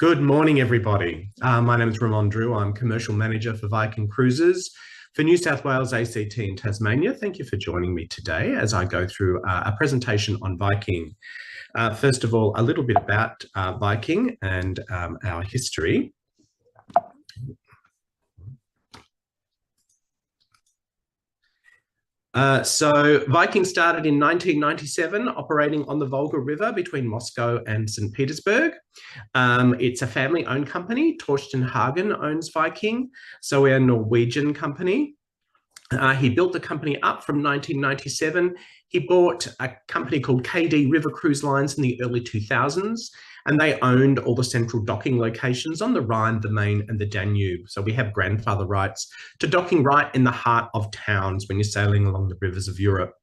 Good morning, everybody. My name is Ramon Drew. I'm Commercial Manager for Viking Cruises for New South Wales, ACT and Tasmania. Thank you for joining me today as I go through a presentation on Viking. First of all, a little bit about Viking and our history. So Viking started in 1997, operating on the Volga River between Moscow and St. Petersburg. It's a family-owned company. Torsten Hagen owns Viking, so we're a Norwegian company. He built the company up from 1997. He bought a company called KD River Cruise Lines in the early 2000s, and they owned all the central docking locations on the Rhine, the Main, and the Danube. So we have grandfather rights to docking right in the heart of towns when you're sailing along the rivers of Europe.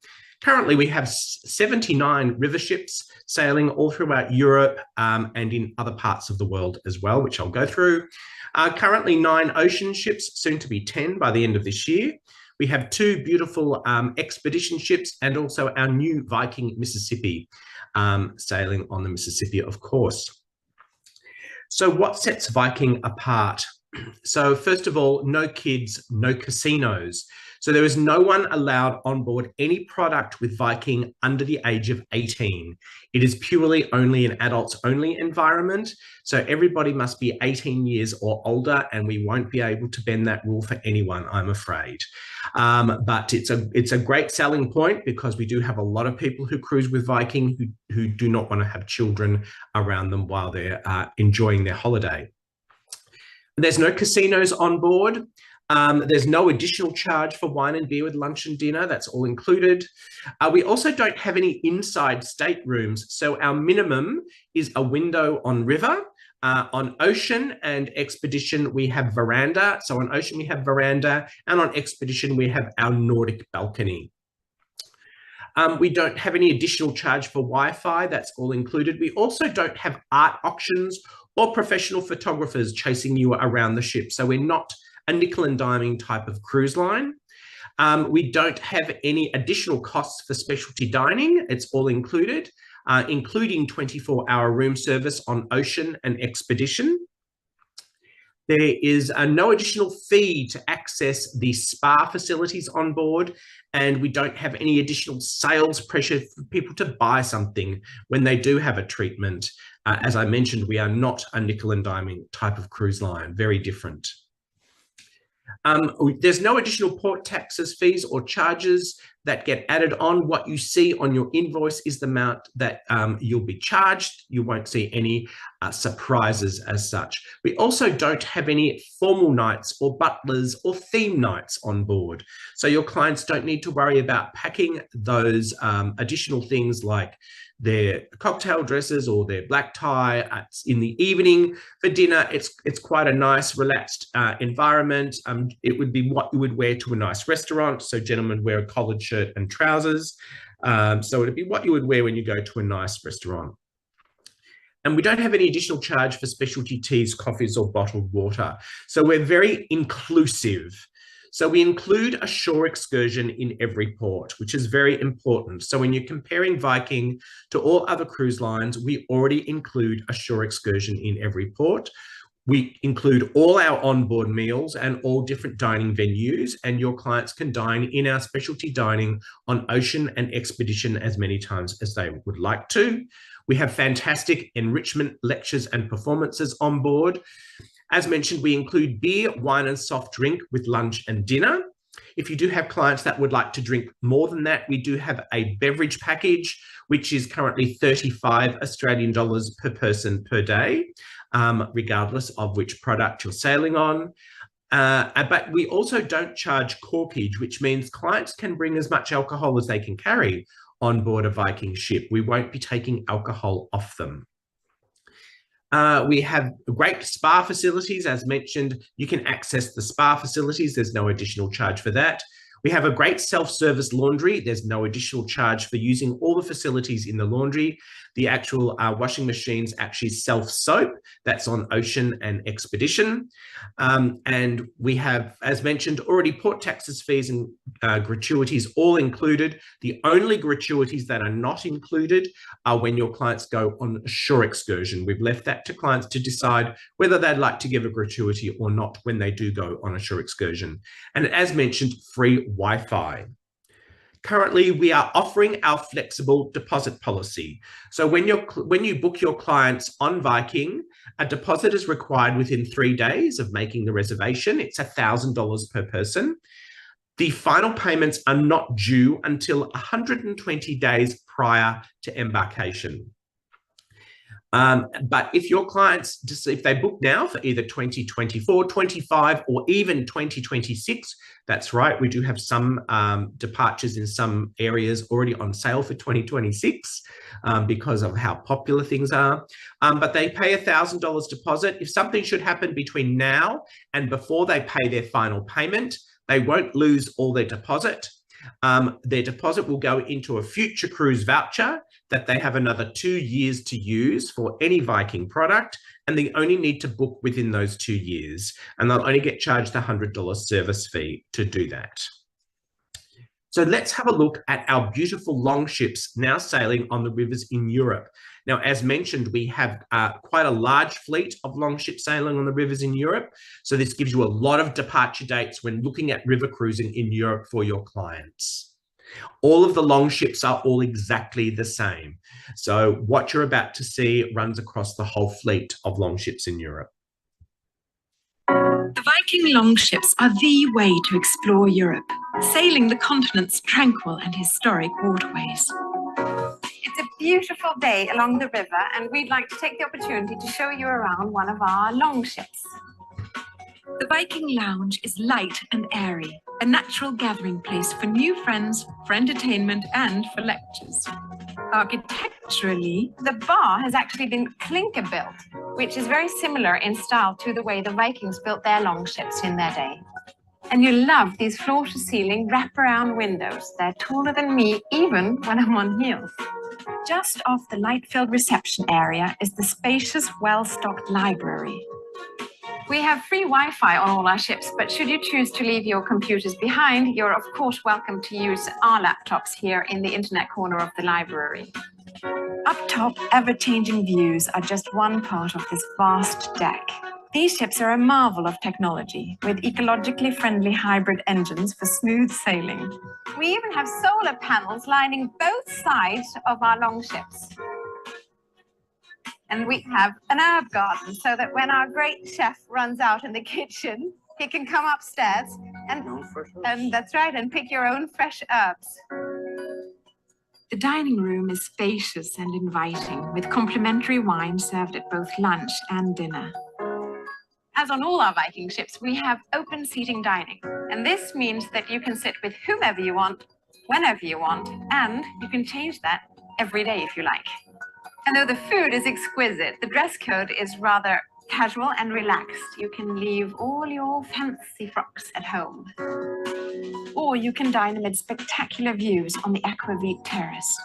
Currently, we have 79 river ships sailing all throughout Europe and in other parts of the world as well, which I'll go through. Currently, 9 ocean ships, soon to be 10 by the end of this year. We have 2 beautiful expedition ships and also our new Viking Mississippi, sailing on the Mississippi, of course. So what sets Viking apart? So first of all, no kids, no casinos. So there is no one allowed on board any product with Viking under the age of 18. It is purely only an adults-only environment. So everybody must be 18 years or older, and we won't be able to bend that rule for anyone, I'm afraid. But it's a great selling point because we do have a lot of people who cruise with Viking who do not want to have children around them while they're enjoying their holiday. There's no casinos on board. There's no additional charge for wine and beer with lunch and dinner. That's all included. We also don't have any inside staterooms. So our minimum is a window on river. On ocean and expedition, we have veranda. So on ocean, we have veranda. And on expedition, we have our Nordic balcony. We don't have any additional charge for Wi-Fi. That's all included. We also don't have art auctions or professional photographers chasing you around the ship. So we're not a nickel and diming type of cruise line. We don't have any additional costs for specialty dining. It's all included, including 24-hour room service on ocean and expedition. There is no additional fee to access the spa facilities on board, and we don't have any additional sales pressure for people to buy something when they do have a treatment. As I mentioned, we are not a nickel and diming type of cruise line, very different. There's no additional port taxes, fees, or charges that get added on. What you see on your invoice is the amount that you'll be charged. You won't see any surprises as such. We also don't have any formal nights or butlers or theme nights on board. So your clients don't need to worry about packing those additional things like their cocktail dresses or their black tie in the evening. For dinner, it's quite a nice, relaxed environment. It would be what you would wear to a nice restaurant. So gentlemen wear a collared shirt and trousers. So it'd be what you would wear when you go to a nice restaurant. And we don't have any additional charge for specialty teas, coffees, or bottled water. So we're very inclusive. So we include a shore excursion in every port, which is very important. So when you're comparing Viking to all other cruise lines, we already include a shore excursion in every port. We include all our onboard meals and all different dining venues, and your clients can dine in our specialty dining on ocean and expedition as many times as they would like to. We have fantastic enrichment lectures and performances on board. As mentioned, we include beer, wine, and soft drink with lunch and dinner. If you do have clients that would like to drink more than that, we do have a beverage package, which is currently 35 Australian dollars per person per day, regardless of which product you're sailing on. But we also don't charge corkage, which means clients can bring as much alcohol as they can carry on board a Viking ship. We won't be taking alcohol off them. We have great spa facilities. As mentioned, you can access the spa facilities. There's no additional charge for that. We have a great self-service laundry. There's no additional charge for using all the facilities in the laundry. The actual washing machines actually self-soap. That's on Ocean and Expedition. And we have, as mentioned, already port taxes, fees, and gratuities all included. The only gratuities that are not included are when your clients go on a shore excursion. We've left that to clients to decide whether they'd like to give a gratuity or not when they do go on a shore excursion. And as mentioned, free Wi-Fi. Currently, we are offering our flexible deposit policy. So when you book your clients on Viking, a deposit is required within 3 days of making the reservation. It's $1,000 per person. The final payments are not due until 120 days prior to embarkation. But if your clients, if they book now for either 2024, 25, or even 2026, that's right, we do have some departures in some areas already on sale for 2026 because of how popular things are. But they pay $1,000 deposit. If something should happen between now and before they pay their final payment, they won't lose all their deposit. Their deposit will go into a future cruise voucher that they have another 2 years to use for any Viking product, and they only need to book within those 2 years, and they'll only get charged the $100 service fee to do that. So let's have a look at our beautiful longships now sailing on the rivers in Europe. Now, as mentioned, we have quite a large fleet of longships sailing on the rivers in Europe. So this gives you a lot of departure dates when looking at river cruising in Europe for your clients. All of the longships are all exactly the same. So what you're about to see runs across the whole fleet of longships in Europe. The Viking longships are the way to explore Europe, sailing the continent's tranquil and historic waterways. It's a beautiful day along the river, and we'd like to take the opportunity to show you around one of our longships. The Viking Lounge is light and airy, a natural gathering place for new friends, for entertainment, and for lectures. Architecturally, the bar has actually been clinker built, which is very similar in style to the way the Vikings built their longships in their day. And you love these floor-to-ceiling wraparound windows. They're taller than me, even when I'm on heels. Just off the light-filled reception area is the spacious, well-stocked library. We have free Wi-Fi on all our ships, but should you choose to leave your computers behind, you're of course welcome to use our laptops here in the internet corner of the library. Up top, ever-changing views are just one part of this vast deck. These ships are a marvel of technology, with ecologically friendly hybrid engines for smooth sailing. We even have solar panels lining both sides of our longships. And we have an herb garden so that when our great chef runs out in the kitchen, he can come upstairs and that's right, and pick your own fresh herbs. The dining room is spacious and inviting, with complimentary wine served at both lunch and dinner. As on all our Viking ships, we have open seating dining, and this means that you can sit with whomever you want, whenever you want, and you can change that every day if you like. And though the food is exquisite, the dress code is rather casual and relaxed. You can leave all your fancy frocks at home. Or you can dine amid spectacular views on the Aquavit Terrace.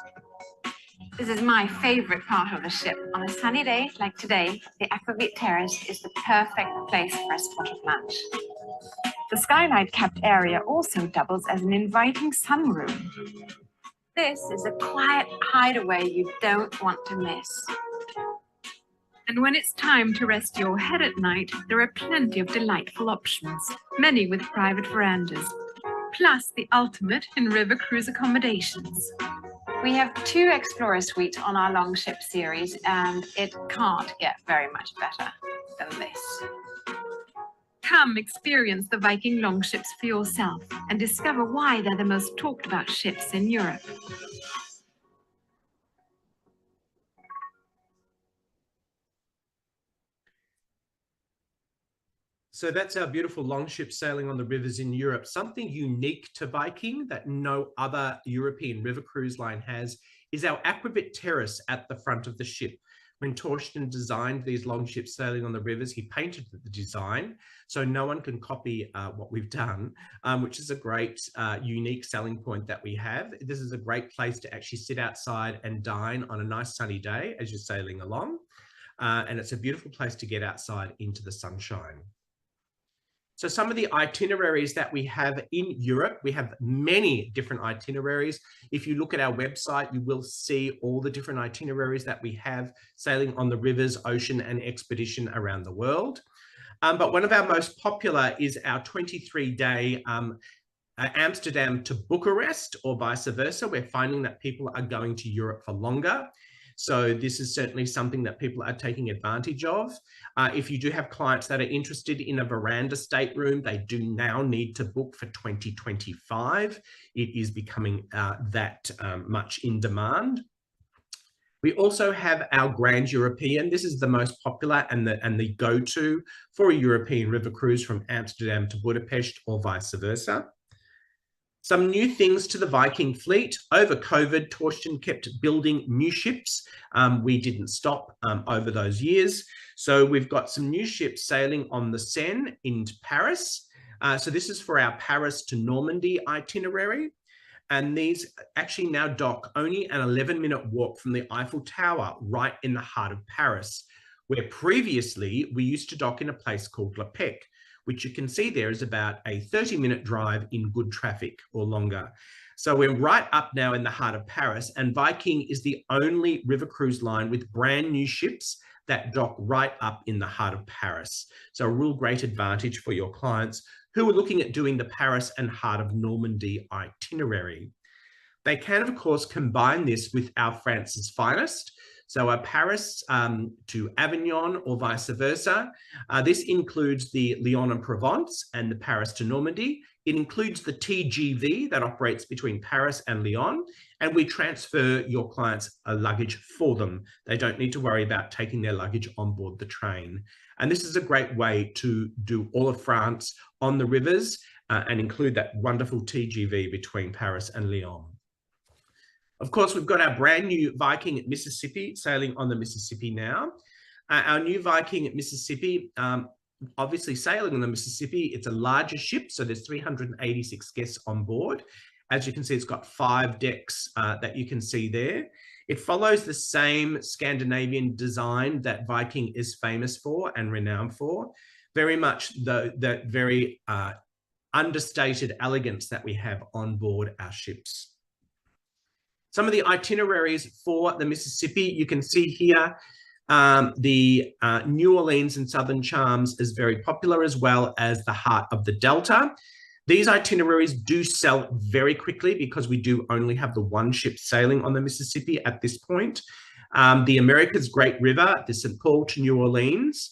This is my favorite part of the ship. On a sunny day like today, the Aquavit Terrace is the perfect place for a spot of lunch. The skylight-capped area also doubles as an inviting sunroom. This is a quiet hideaway you don't want to miss. And when it's time to rest your head at night, there are plenty of delightful options, many with private verandas, plus the ultimate in river cruise accommodations. We have 2 Explorer suites on our Longship series, and it can't get very much better than this. Come experience the Viking longships for yourself and discover why they're the most talked about ships in Europe. So that's our beautiful longship sailing on the rivers in Europe. Something unique to Viking that no other European river cruise line has is our Aquavit Terrace at the front of the ship. When Torsten designed these long ships sailing on the rivers, he painted the design so no one can copy what we've done, which is a great unique selling point that we have. This is a great place to actually sit outside and dine on a nice sunny day as you're sailing along. And it's a beautiful place to get outside into the sunshine. So some of the itineraries that we have in Europe, we have many different itineraries. If you look at our website, you will see all the different itineraries that we have sailing on the rivers, ocean, and expedition around the world. But one of our most popular is our 23-day Amsterdam to Bucharest, or vice versa. We're finding that people are going to Europe for longer. So this is certainly something that people are taking advantage of. If you do have clients that are interested in a veranda stateroom, they do now need to book for 2025. It is becoming that much in demand. We also have our Grand European. This is the most popular and the go-to for a European river cruise from Amsterdam to Budapest or vice versa. Some new things to the Viking fleet. Over COVID, Torsten kept building new ships. We didn't stop over those years. So we've got some new ships sailing on the Seine into Paris. So this is for our Paris to Normandy itinerary. And these actually now dock only an 11-minute walk from the Eiffel Tower, right in the heart of Paris, where previously we used to dock in a place called Le Pec, which you can see there is about a 30-minute drive in good traffic or longer. So we're right up now in the heart of Paris, and Viking is the only river cruise line with brand new ships that dock right up in the heart of Paris. So a real great advantage for your clients who are looking at doing the Paris and heart of Normandy itinerary. They can, of course, combine this with our France's finest. So a Paris to Avignon or vice versa. This includes the Lyon and Provence and the Paris to Normandy. It includes the TGV that operates between Paris and Lyon, and we transfer your clients' luggage for them. They don't need to worry about taking their luggage on board the train. And this is a great way to do all of France on the rivers and include that wonderful TGV between Paris and Lyon. Of course, we've got our brand new Viking at Mississippi sailing on the Mississippi now. Our new Viking at Mississippi, obviously sailing on the Mississippi, it's a larger ship, so there's 386 guests on board. As you can see, it's got 5 decks that you can see there. It follows the same Scandinavian design that Viking is famous for and renowned for. Very much the very understated elegance that we have on board our ships. Some of the itineraries for the Mississippi, you can see here, the New Orleans and Southern Charms is very popular, as well as the Heart of the Delta. These itineraries do sell very quickly because we do only have the one ship sailing on the Mississippi at this point. The America's Great River, the St. Paul to New Orleans,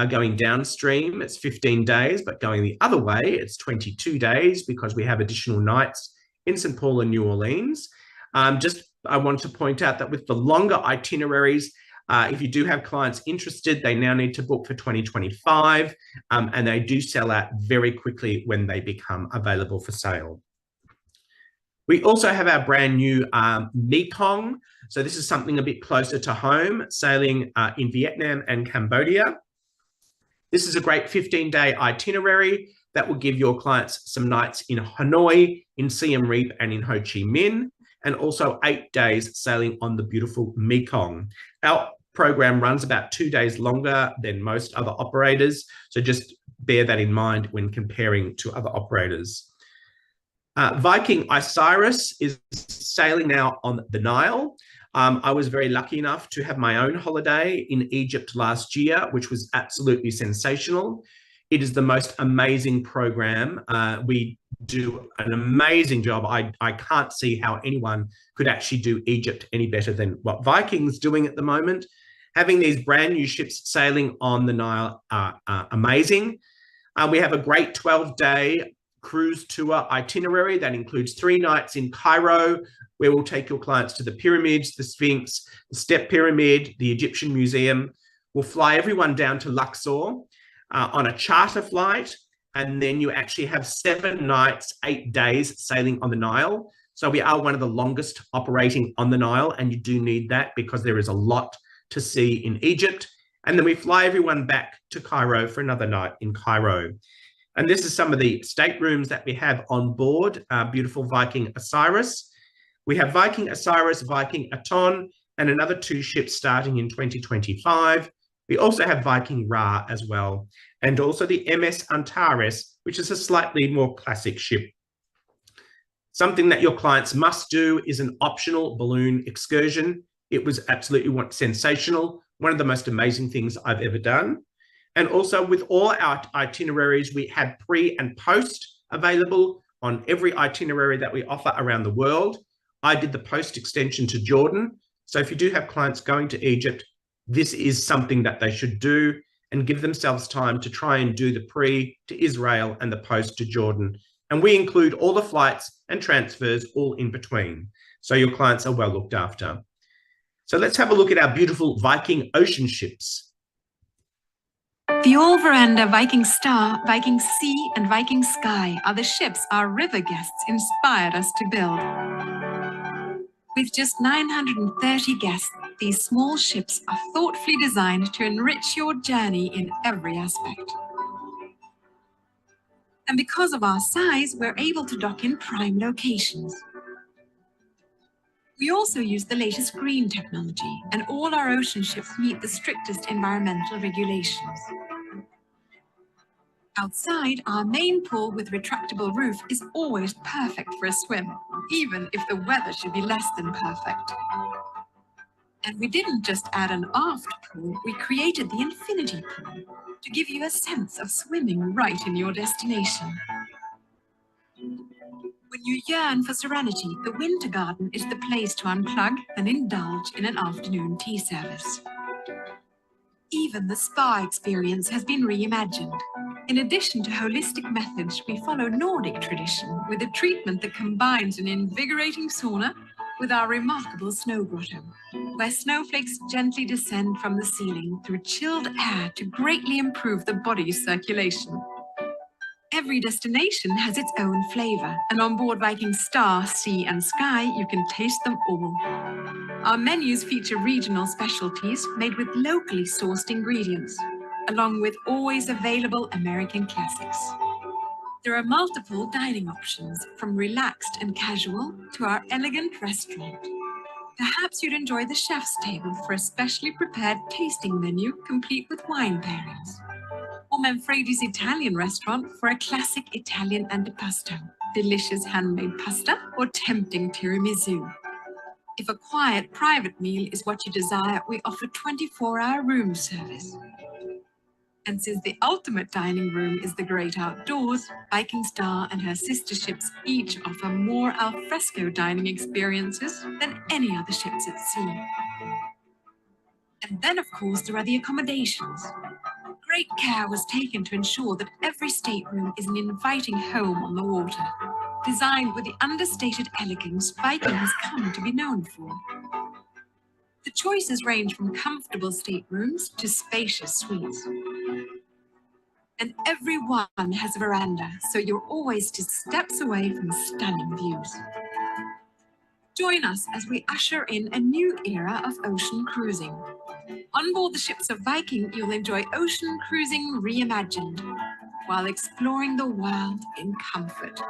going downstream, it's 15 days, but going the other way, it's 22 days because we have additional nights in St. Paul and New Orleans. I want to point out that with the longer itineraries, if you do have clients interested, they now need to book for 2025, and they do sell out very quickly when they become available for sale. We also have our brand new Mekong. So this is something a bit closer to home, sailing in Vietnam and Cambodia. This is a great 15-day itinerary that will give your clients some nights in Hanoi, in Siem Reap, and in Ho Chi Minh, and also 8 days sailing on the beautiful Mekong. Our program runs about 2 days longer than most other operators, so just bear that in mind when comparing to other operators. Viking Osiris is sailing now on the Nile. I was very lucky enough to have my own holiday in Egypt last year, which was absolutely sensational. It is the most amazing program. We do an amazing job. I can't see how anyone could actually do Egypt any better than what Viking's doing at the moment. Having these brand new ships sailing on the Nile are amazing. We have a great 12-day cruise tour itinerary that includes 3 nights in Cairo, where we'll take your clients to the pyramids, the Sphinx, the Step Pyramid, the Egyptian Museum. We'll fly everyone down to Luxor on a charter flight, and then you actually have 7 nights, 8 days sailing on the Nile. So we are one of the longest operating on the Nile, and you do need that because there is a lot to see in Egypt. And then we fly everyone back to Cairo for another night in Cairo. And this is some of the staterooms that we have on board our beautiful Viking Osiris. We have Viking Osiris, Viking Aton, and another 2 ships starting in 2025. We also have Viking Ra as well, and also the MS Antares, which is a slightly more classic ship. Something that your clients must do is an optional balloon excursion. It was absolutely sensational, one of the most amazing things I've ever done. And also with all our itineraries, we have pre and post available on every itinerary that we offer around the world. I did the post extension to Jordan. So if you do have clients going to Egypt, this is something that they should do and give themselves time to try and do the pre to Israel and the post to Jordan. And we include all the flights and transfers all in between. So your clients are well looked after. So let's have a look at our beautiful Viking ocean ships. The All Veranda, Viking Star, Viking Sea, and Viking Sky are the ships our river guests inspired us to build. With just 930 guests, these small ships are thoughtfully designed to enrich your journey in every aspect. And because of our size, we're able to dock in prime locations. We also use the latest green technology, and all our ocean ships meet the strictest environmental regulations. Outside, our main pool with retractable roof is always perfect for a swim, even if the weather should be less than perfect. And we didn't just add an aft pool, we created the infinity pool to give you a sense of swimming right in your destination. When you yearn for serenity, the Winter Garden is the place to unplug and indulge in an afternoon tea service. Even the spa experience has been reimagined. In addition to holistic methods, we follow Nordic tradition with a treatment that combines an invigorating sauna with our remarkable snow grotto, where snowflakes gently descend from the ceiling through chilled air to greatly improve the body's circulation. Every destination has its own flavor, and on board Viking Star, Sea, and Sky, you can taste them all. Our menus feature regional specialties made with locally sourced ingredients, along with always available American classics. There are multiple dining options, from relaxed and casual to our elegant restaurant. Perhaps you'd enjoy the chef's table for a specially prepared tasting menu complete with wine pairings. Or Manfredi's Italian restaurant for a classic Italian antipasto, delicious handmade pasta, or tempting tiramisu. If a quiet, private meal is what you desire, we offer 24-hour room service. And since the ultimate dining room is the great outdoors, Viking Star and her sister ships each offer more alfresco dining experiences than any other ships at sea. And then, of course, there are the accommodations. Great care was taken to ensure that every stateroom is an inviting home on the water, designed with the understated elegance Viking has come to be known for. The choices range from comfortable staterooms to spacious suites. And every one has a veranda, so you're always just steps away from stunning views. Join us as we usher in a new era of ocean cruising. On board the ships of Viking, you'll enjoy ocean cruising reimagined, while exploring the world in comfort.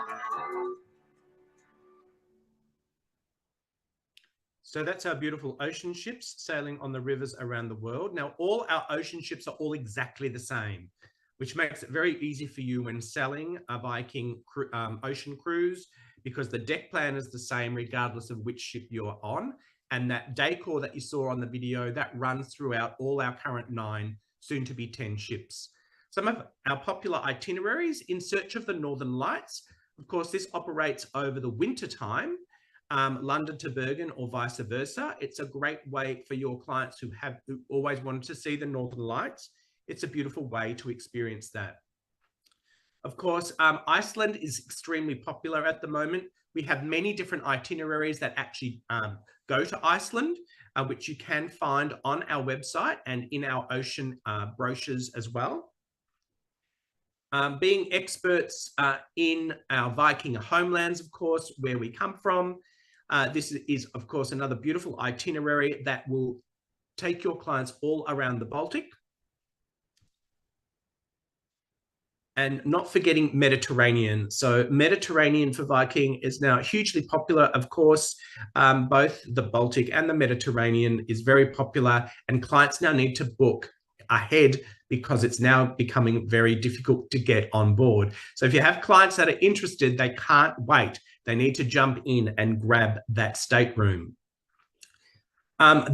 So that's our beautiful ocean ships sailing on the rivers around the world. Now, all our ocean ships are all exactly the same, which makes it very easy for you when selling a Viking ocean cruise, because the deck plan is the same regardless of which ship you're on. And that decor that you saw on the video, that runs throughout all our current 9, soon to be 10 ships. Some of our popular itineraries: In Search of the Northern Lights. Of course, this operates over the winter time, London to Bergen or vice versa. It's a great way for your clients who always wanted to see the Northern Lights. It's a beautiful way to experience that. Of course, Iceland is extremely popular at the moment. We have many different itineraries that actually go to Iceland, which you can find on our website and in our ocean brochures as well. Being experts in our Viking homelands, of course, where we come from, this is, of course, another beautiful itinerary that will take your clients all around the Baltic. And not forgetting Mediterranean. So Mediterranean for Viking is now hugely popular. Of course, both the Baltic and the Mediterranean is very popular, and clients now need to book ahead because it's now becoming very difficult to get on board. So if you have clients that are interested, they can't wait. They need to jump in and grab that stateroom.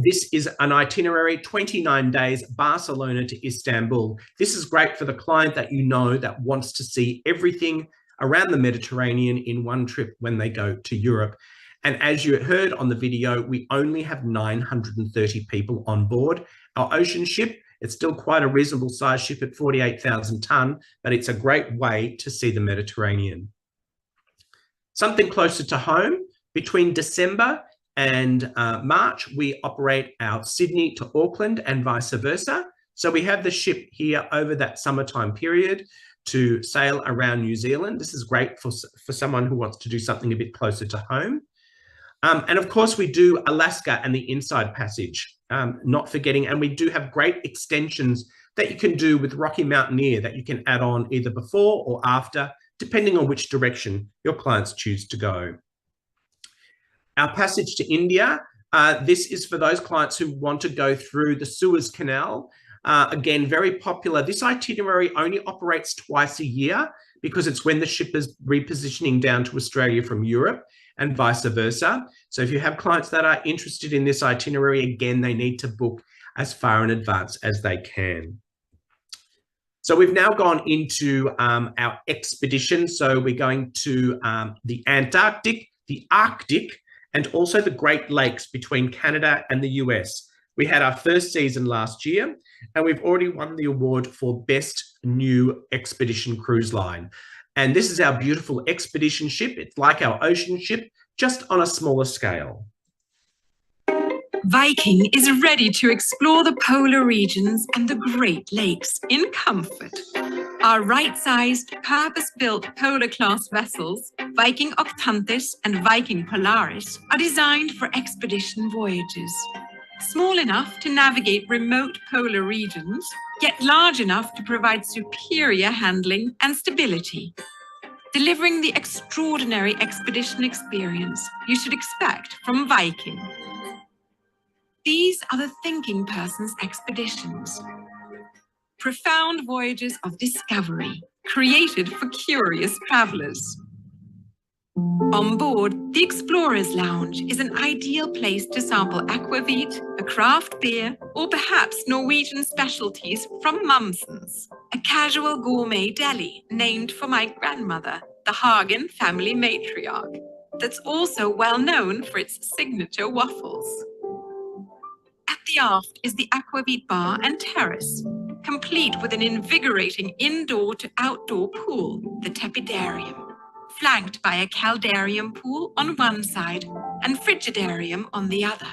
This is an itinerary, 29 days, Barcelona to Istanbul. This is great for the client that you know that wants to see everything around the Mediterranean in one trip when they go to Europe. And as you heard on the video, we only have 930 people on board. Our ocean ship, it's still quite a reasonable size ship at 48,000 tonne, but it's a great way to see the Mediterranean. Something closer to home, between December and March, we operate our Sydney to Auckland and vice versa. So we have the ship here over that summertime period to sail around New Zealand. This is great for someone who wants to do something a bit closer to home. And of course, we do Alaska and the Inside Passage, not forgetting, and we do have great extensions that you can do with Rocky Mountaineer that you can add on either before or after, depending on which direction your clients choose to go. Our passage to India, this is for those clients who want to go through the Suez Canal. Again, very popular. This itinerary only operates twice a year because it's when the ship is repositioning down to Australia from Europe and vice versa. So if you have clients that are interested in this itinerary, again, they need to book as far in advance as they can. So we've now gone into our expedition. So we're going to the Antarctic, the Arctic, and also the Great Lakes between Canada and the US. We had our first season last year, and we've already won the award for Best New Expedition Cruise Line. And this is our beautiful expedition ship. It's like our ocean ship, just on a smaller scale. Viking is ready to explore the polar regions and the Great Lakes in comfort. Our right-sized, purpose-built polar-class vessels, Viking Octantis and Viking Polaris, are designed for expedition voyages. Small enough to navigate remote polar regions, yet large enough to provide superior handling and stability. Delivering the extraordinary expedition experience you should expect from Viking. These are the thinking person's expeditions. Profound voyages of discovery, created for curious travelers. On board, the Explorer's Lounge is an ideal place to sample aquavit, a craft beer, or perhaps Norwegian specialties from Mumsens, a casual gourmet deli named for my grandmother, the Hagen family matriarch, that's also well known for its signature waffles. At the aft is the Aquavit Bar and Terrace, complete with an invigorating indoor to outdoor pool, the Tepidarium, flanked by a Caldarium pool on one side and Frigidarium on the other.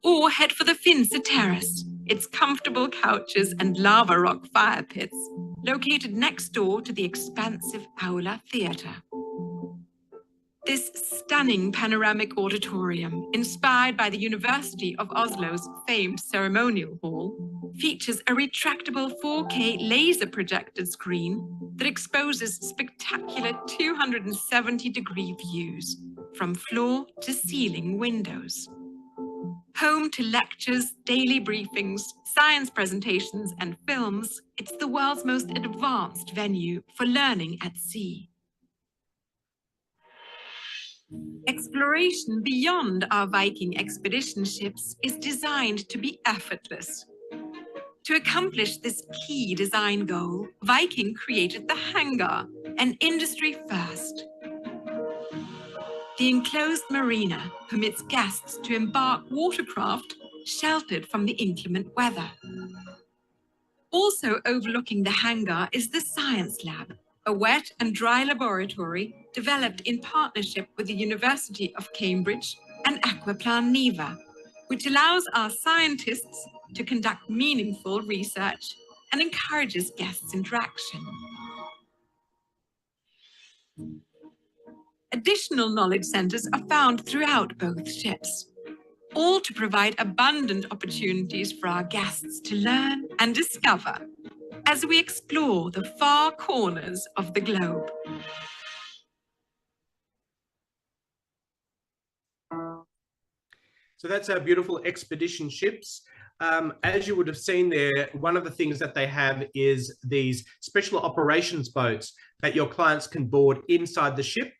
Or head for the Finse Terrace, its comfortable couches and lava rock fire pits, located next door to the expansive Aula Theatre. This stunning panoramic auditorium, inspired by the University of Oslo's famed ceremonial hall, features a retractable 4K laser projected screen that exposes spectacular 270-degree views from floor to ceiling windows. Home to lectures, daily briefings, science presentations, and films, it's the world's most advanced venue for learning at sea. Exploration beyond our Viking expedition ships is designed to be effortless. To accomplish this key design goal, Viking created the hangar, an industry first. The enclosed marina permits guests to embark watercraft sheltered from the inclement weather. Also overlooking the hangar is the Science Lab, a wet and dry laboratory developed in partnership with the University of Cambridge and Aquaplan Neva, which allows our scientists to conduct meaningful research and encourages guests' interaction. Additional knowledge centers are found throughout both ships. all to provide abundant opportunities for our guests to learn and discover as we explore the far corners of the globe. So that's our beautiful expedition ships. As you would have seen there, one of the things that they have is these special operations boats that your clients can board inside the ship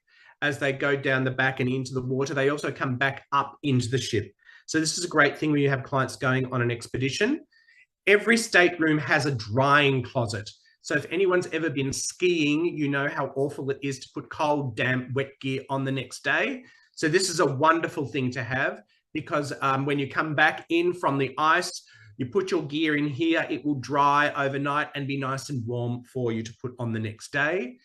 as they go down the back and into the water. They also come back up into the ship. So this is a great thing when you have clients going on an expedition. Every stateroom has a drying closet. So if anyone's ever been skiing, you know how awful it is to put cold, damp, wet gear on the next day. So this is a wonderful thing to have, because when you come back in from the ice, you put your gear in here, it will dry overnight and be nice and warm for you to put on the next day.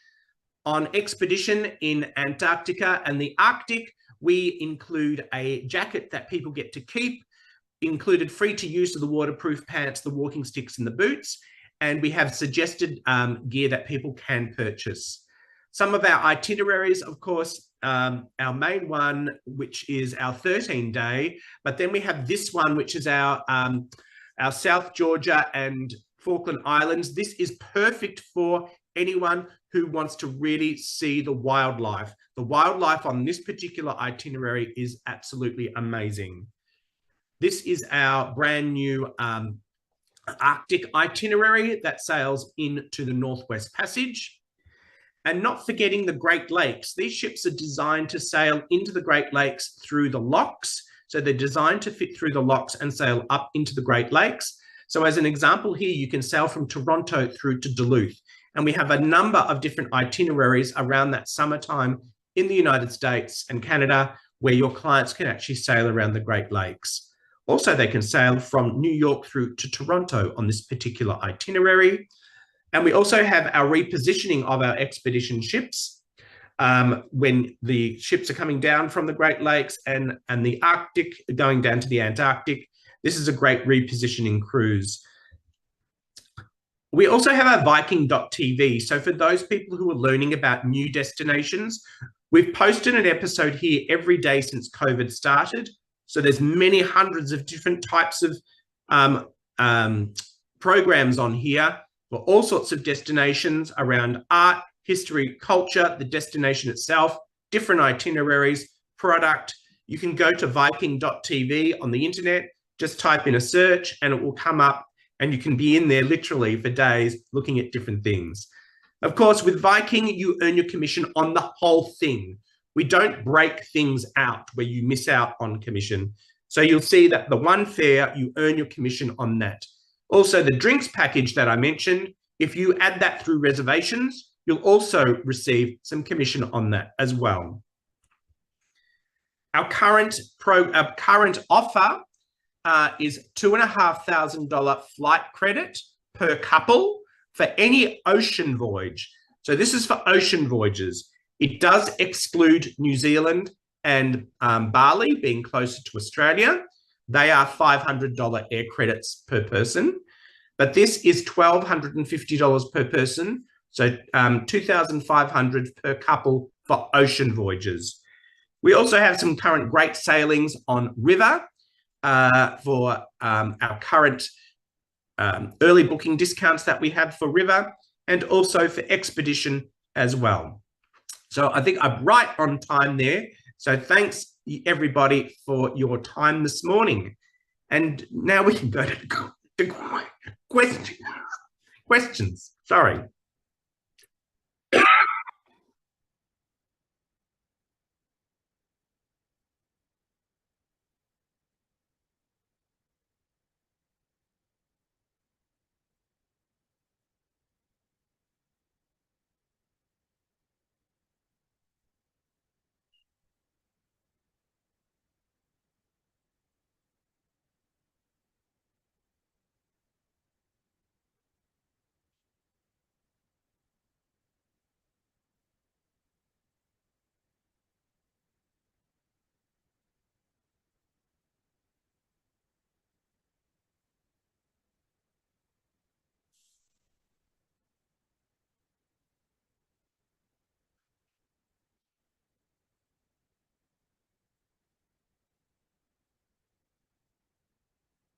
On expedition in Antarctica and the Arctic, we include a jacket that people get to keep, included free to use of the waterproof pants, the walking sticks and the boots, and we have suggested gear that people can purchase. Some of our itineraries, of course, our main one, which is our 13-day, but then we have this one, which is our South Georgia and Falkland Islands. This is perfect for anyone who wants to really see the wildlife. The wildlife on this particular itinerary is absolutely amazing. This is our brand new Arctic itinerary that sails into the Northwest Passage. And not forgetting the Great Lakes. These ships are designed to sail into the Great Lakes through the locks. So they're designed to fit through the locks and sail up into the Great Lakes. So as an example here, you can sail from Toronto through to Duluth. And we have a number of different itineraries around that summertime in the United States and Canada, where your clients can actually sail around the Great Lakes. Also, they can sail from New York through to Toronto on this particular itinerary. And we also have our repositioning of our expedition ships when the ships are coming down from the Great Lakes and the Arctic, going down to the Antarctic. This is a great repositioning cruise. We also have our Viking.tv. So for those people who are learning about new destinations, we've posted an episode here every day since COVID started. So there's many hundreds of different types of programs on here for all sorts of destinations around art, history, culture, the destination itself, different itineraries, product. You can go to Viking.tv on the internet, just type in a search and it will come up, and you can be in there literally for days looking at different things. Of course, with Viking, you earn your commission on the whole thing. We don't break things out where you miss out on commission. So you'll see that the one fare, you earn your commission on that. Also, the drinks package that I mentioned, if you add that through reservations, you'll also receive some commission on that as well. Our current offer is $2,500 flight credit per couple for any ocean voyage. So this is for ocean voyages. It does exclude New Zealand and Bali, being closer to Australia. They are $500 air credits per person, but this is $1,250 per person, so $2,500 per couple for ocean voyages. We also have some current great sailings on river for our current early booking discounts that we have for river, and also for expedition as well. So I think I'm right on time there. So thanks everybody for your time this morning. And now we can go to questions. Sorry.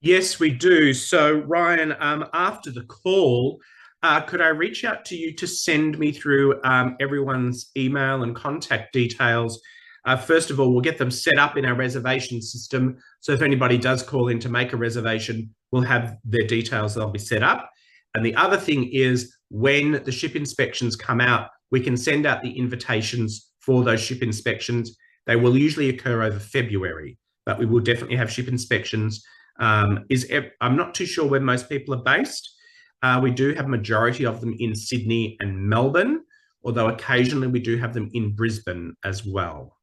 Yes, we do. So, Ryan, after the call, could I reach out to you to send me through everyone's email and contact details? First of all, we'll get them set up in our reservation system. So if anybody does call in to make a reservation, we'll have their details, they'll be set up. And the other thing is when the ship inspections come out, we can send out the invitations for those ship inspections. They will usually occur over February, but we will definitely have ship inspections. I'm not too sure where most people are based. We do have a majority of them in Sydney and Melbourne, although occasionally we do have them in Brisbane as well.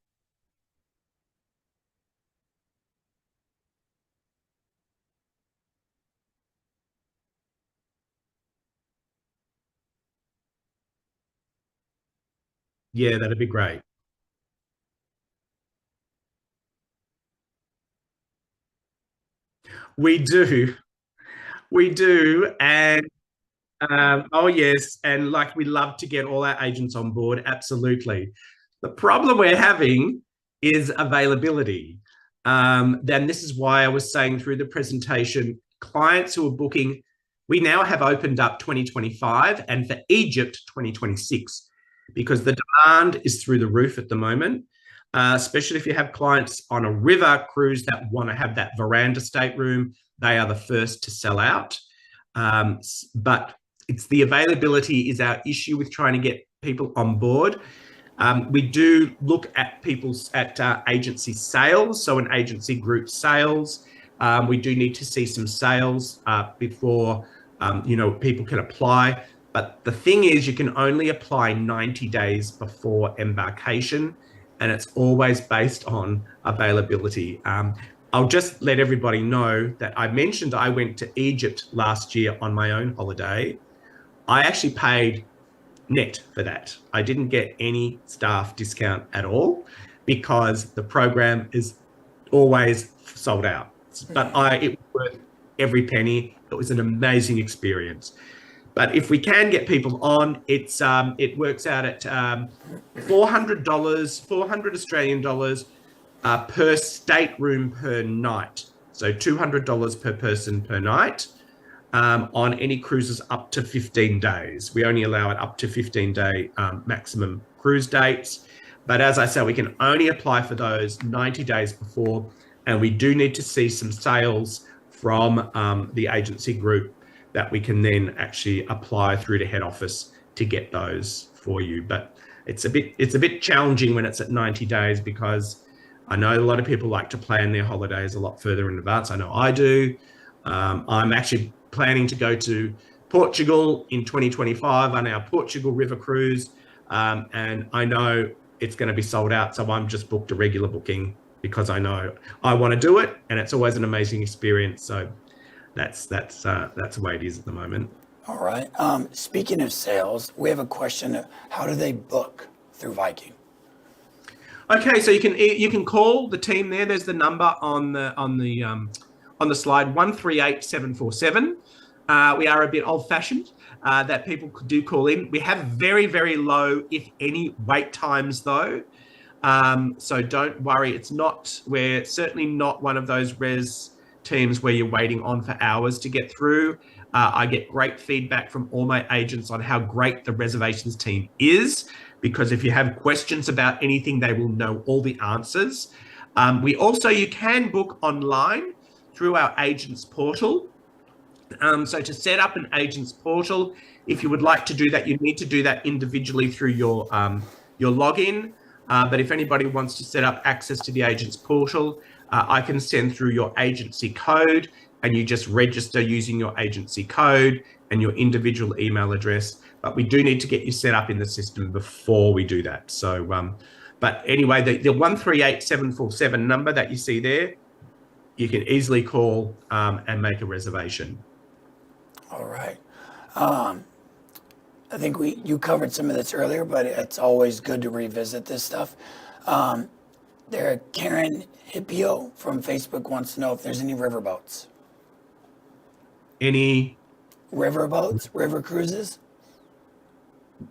Yeah, that'd be great. We do. We do. And oh, yes. And like we love to get all our agents on board. Absolutely. The problem we're having is availability. Then this is why I was saying through the presentation, clients who are booking, we now have opened up 2025 and for Egypt 2026 because the demand is through the roof at the moment, especially if you have clients on a river cruise that want to have that veranda stateroom. They are the first to sell out. But it's the availability is our issue with trying to get people on board. We do look at agency sales, so an agency group sales. We do need to see some sales before people can apply. But the thing is, you can only apply 90 days before embarkation, and it's always based on availability. I'll just let everybody know that I mentioned I went to Egypt last year on my own holiday. I actually paid net for that. I didn't get any staff discount at all because the program is always sold out. But it was worth every penny. It was an amazing experience. But if we can get people on, it works out at $400, 400 Australian dollars per stateroom per night. So $200 per person per night on any cruises up to 15 days. We only allow it up to 15-day maximum cruise dates. But as I said, we can only apply for those 90 days before, and we do need to see some sales from the agency group that we can then actually apply through to head office to get those for you. But it's a bit challenging when it's at 90 days because I know a lot of people like to plan their holidays a lot further in advance. I know I do. I'm actually planning to go to Portugal in 2025 on our Portugal River cruise. And I know it's going to be sold out. So I'm just booked a regular booking because I know I want to do it. And it's always an amazing experience. So that's the way it is at the moment. All right. Speaking of sales, we have a question. How do they book through Viking? Okay, so you can call the team there. There's the number on the slide, 138747. We are a bit old-fashioned that people do call in. We have very, very low, if any, wait times though. So don't worry. We're certainly not one of those res teams where you're waiting on for hours to get through. I get great feedback from all my agents on how great the reservations team is, because if you have questions about anything, they will know all the answers. You can book online through our agents portal. So to set up an agents portal, if you would like to do that, you need to do that individually through your login. But if anybody wants to set up access to the agents portal, I can send through your agency code, and you just register using your agency code and your individual email address. But we do need to get you set up in the system before we do that. So, but anyway, the 138747 number that you see there, you can easily call and make a reservation. All right. I think you covered some of this earlier, but it's always good to revisit this stuff. Karen Hippio from Facebook wants to know if there's any riverboats. Any riverboats, river cruises?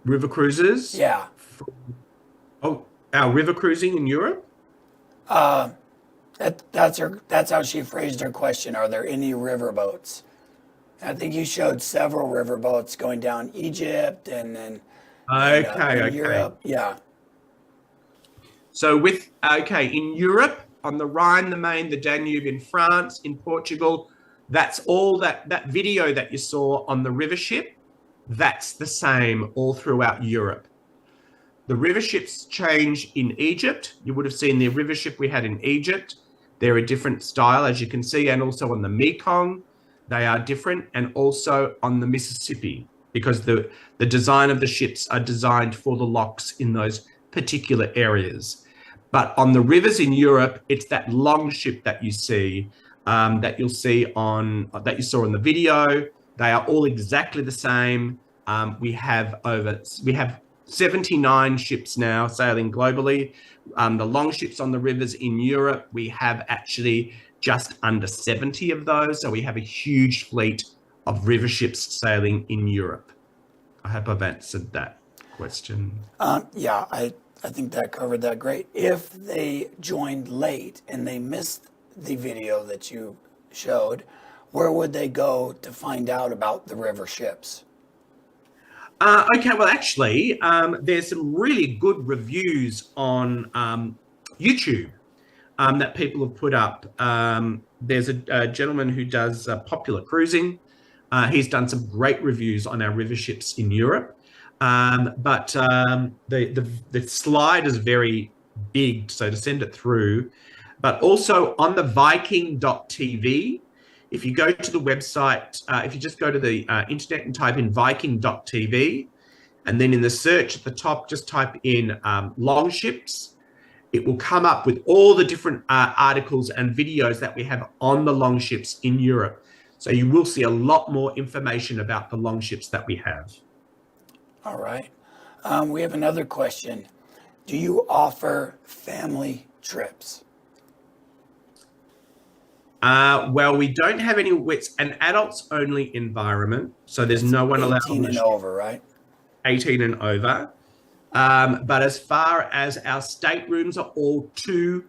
River cruises? Yeah. Oh, our river cruising in Europe? That's how she phrased her question. Are there any riverboats? I think you showed several riverboats going down Egypt and then Okay. Europe. Yeah. So in Europe, on the Rhine, the Main, the Danube, in France, in Portugal, that's all that video that you saw on the river ship, that's the same all throughout Europe. The river ships change in Egypt. You would have seen the river ship we had in Egypt. They're a different style, as you can see, and also on the Mekong, they are different, and also on the Mississippi, because the design of the ships are designed for the locks in those particular areas. But on the rivers in Europe, it's that long ship that you see, that you saw in the video. They are all exactly the same. We have 79 ships now sailing globally. The long ships on the rivers in Europe, we have actually just under 70 of those. So we have a huge fleet of river ships sailing in Europe. I hope I've answered that question. Yeah, I think that covered that great. If they joined late and they missed the video that you showed, where would they go to find out about the river ships? Okay, well, actually, there's some really good reviews on YouTube that people have put up. There's a gentleman who does popular cruising. He's done some great reviews on our river ships in Europe. But the slide is very big, so to send it through. But also on the Viking.tv, if you go to the website, if you just go to the internet and type in Viking.tv, and then in the search at the top, just type in long ships, it will come up with all the different articles and videos that we have on the long ships in Europe. So you will see a lot more information about the long ships that we have. All right. We have another question. Do you offer family trips? Well, we don't have any. It's an adults-only environment, so there's no one allowed. 18 and over, right? 18 and over. But as far as our staterooms are all two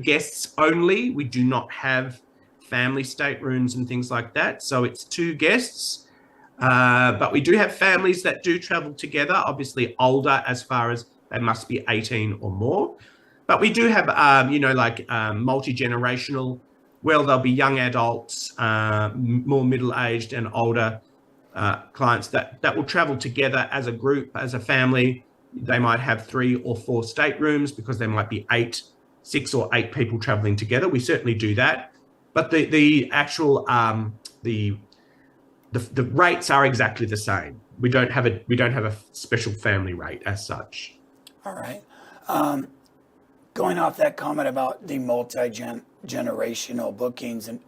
guests only. We do not have family staterooms and things like that. So it's 2 guests. But we do have families that do travel together, obviously older as far as they must be 18 or more. But we do have, multi-generational, well, there'll be young adults, more middle-aged and older clients that will travel together as a group, as a family. They might have 3 or 4 staterooms because there might be 6 or 8 people traveling together. We certainly do that. But the actual, the rates are exactly the same. We don't have a special family rate as such. All right. Going off that comment about the multi-generational bookings and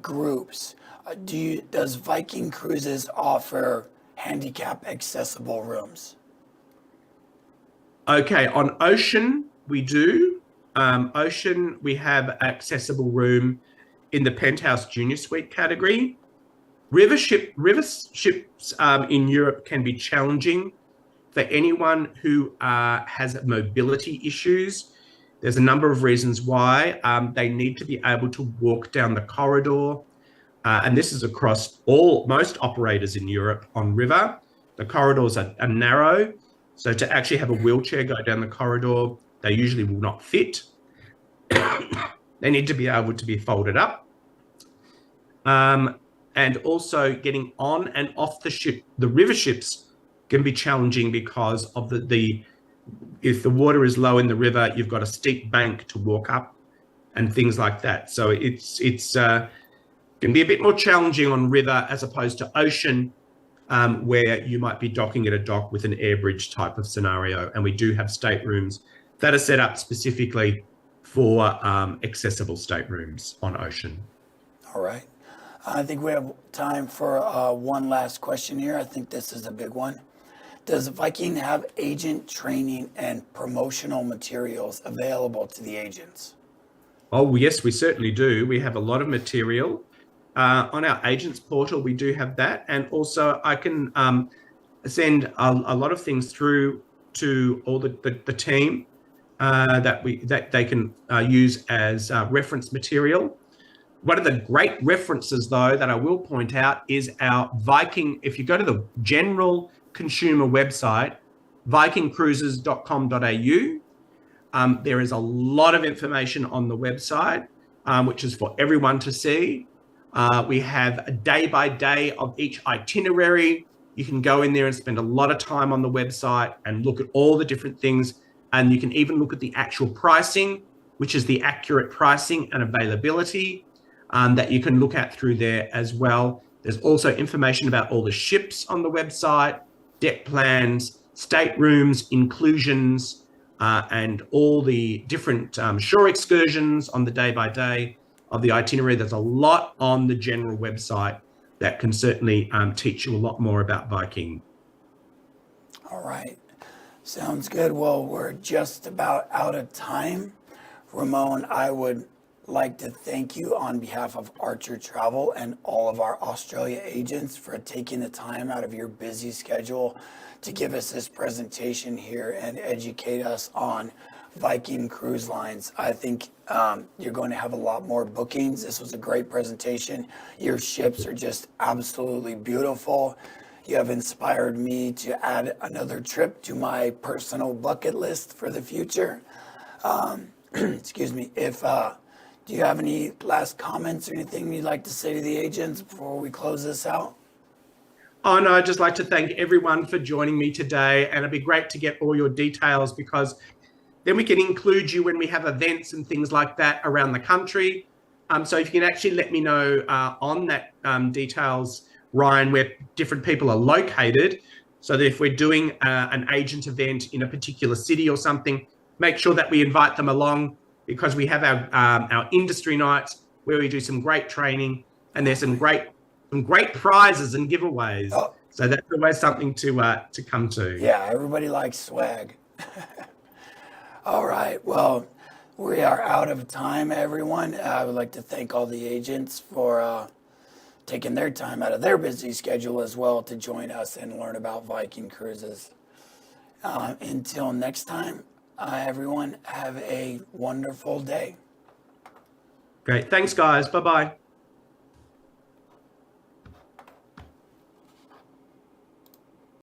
groups, does Viking Cruises offer handicap accessible rooms? Okay, on Ocean we do. Ocean, we have accessible room in the Penthouse Junior Suite category. River ships in Europe can be challenging for anyone who has mobility issues. There's a number of reasons why. They need to be able to walk down the corridor. And this is across most operators in Europe on river. The corridors are narrow. So to actually have a wheelchair go down the corridor, they usually will not fit. They need to be able to be folded up. And also getting on and off the ship, the river ships can be challenging because of if the water is low in the river, you've got a steep bank to walk up and things like that. So it's can be a bit more challenging on river as opposed to ocean, where you might be docking at a dock with an air bridge type of scenario. And we do have staterooms that are set up specifically for accessible staterooms on ocean. All right. I think we have time for one last question here. I think this is a big one. Does Viking have agent training and promotional materials available to the agents? Oh, yes, we certainly do. We have a lot of material. On our agents portal, we do have that. And also I can send a lot of things through to all the team that they can use as reference material. One of the great references, though, that I will point out is our Viking. If you go to the general consumer website, vikingcruises.com.au, there is a lot of information on the website, which is for everyone to see. We have a day by day of each itinerary. You can go in there and spend a lot of time on the website and look at all the different things. And you can even look at the actual pricing, which is the accurate pricing and availability that you can look at through there as well. There's also information about all the ships on the website, deck plans, staterooms, inclusions, and all the different shore excursions on the day by day of the itinerary. There's a lot on the general website that can certainly teach you a lot more about Viking. All right. Sounds good. Well, we're just about out of time. Ramon, I would like to thank you on behalf of Archer Travel and all of our Australia agents for taking the time out of your busy schedule to give us this presentation here and educate us on Viking Cruise Lines. I think you're going to have a lot more bookings. This was a great presentation. Your ships are just absolutely beautiful. You have inspired me to add another trip to my personal bucket list for the future. Excuse me. Do you have any last comments or anything you'd like to say to the agents before we close this out? Oh, no, I'd just like to thank everyone for joining me today. And it'd be great to get all your details, because then we can include you when we have events and things like that around the country. So if you can actually let me know on that details, Ryan, where different people are located, so that if we're doing an agent event in a particular city or something, make sure that we invite them along, because we have our industry nights where we do some great training, and there's some great prizes and giveaways. Oh. So that's always something to come to. Yeah, everybody likes swag. All right. Well, we are out of time, everyone. I would like to thank all the agents for taking their time out of their busy schedule as well to join us and learn about Viking Cruises. Until next time, everyone, have a wonderful day. Great. Thanks, guys. Bye-bye.